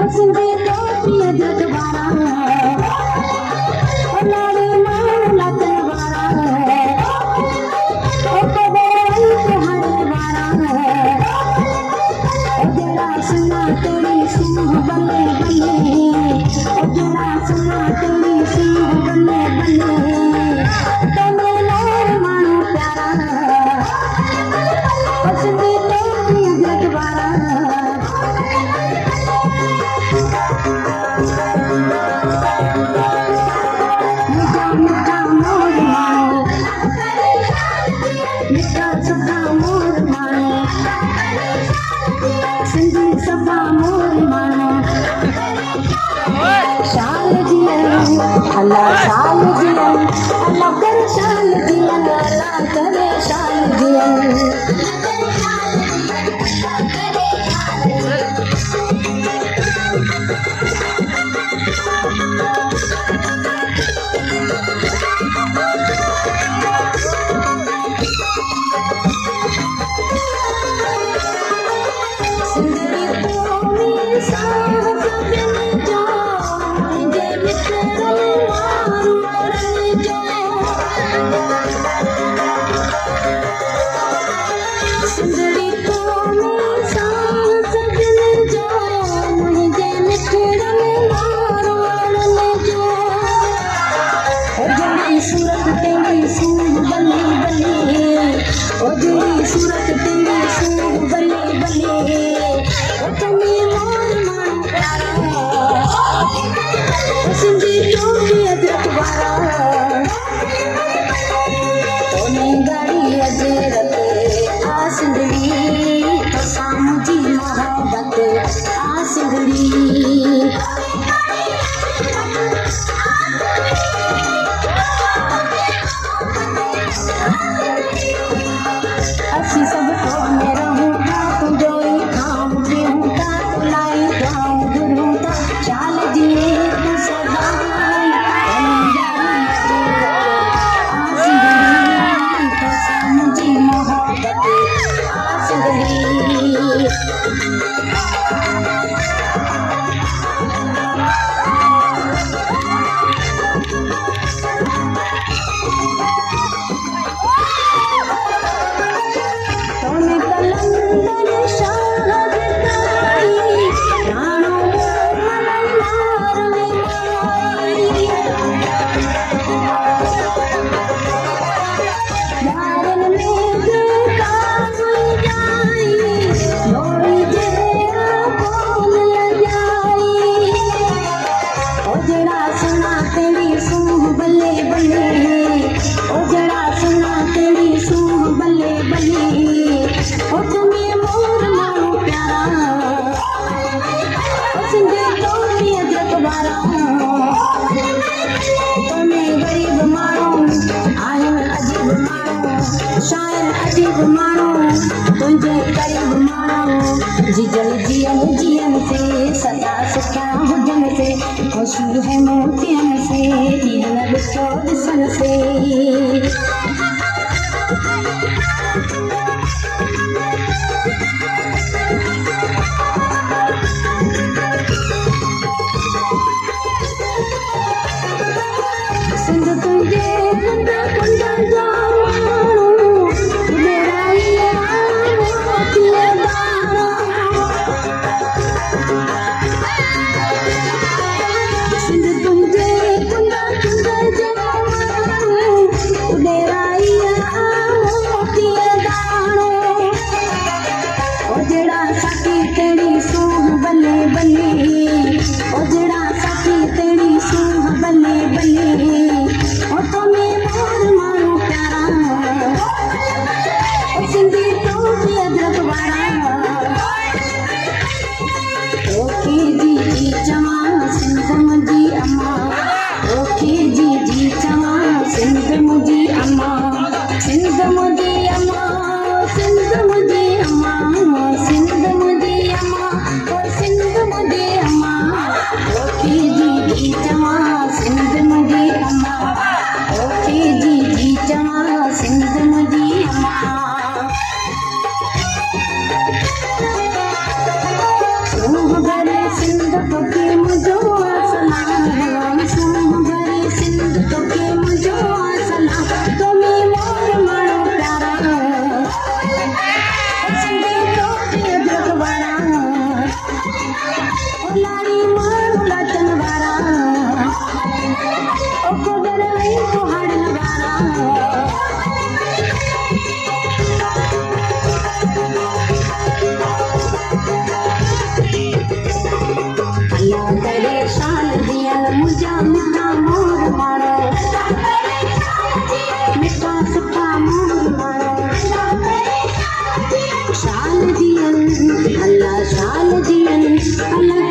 सिंधी टोपी जगवारा लाड़े माला तलवारा जरा सुना तेरी सिंह बल्ले बल्ले जरा सुना तेरी सिंह बल्ले बल्ले तने लाल मानो प्यारा सिंधी टोपी जगवारा सिंधी सभा मोर मानो शाल जियन अल्लाह शाल जियन अल्लाह कर शाल जियन अल्लाह करे शाल जियन सूरत तेरी सूह बल्ले बल्ले ओ तेरी सूरत तेरी सूह बल्ले बल्ले ओ तने मोर मानो प्यारा सिंधी टोपी जगवारा तोने गाड़ी अजरत आ सिंधड़ी तो सामुजी मोहब्बत आ सिंधड़ी अस्सी सब तो मेरा हूँ तू जोई खाऊं पीऊं ता तू लाई गाऊं गुरूं ता चाल जिए तू सदाई तो समझी मोहब्बत आसगरी शायर अजीब मानो तुझे करीब मानो जिजल जियन जियन से सदा सुखा हुजन से खुशबू है मोतियन से जियन बिछो दिसन से सिंध तुझे कुंडा कुंडा जानो मेरा सिंध तुझे कुंडा कुंडा जानो खुशहाल जियन अलॻि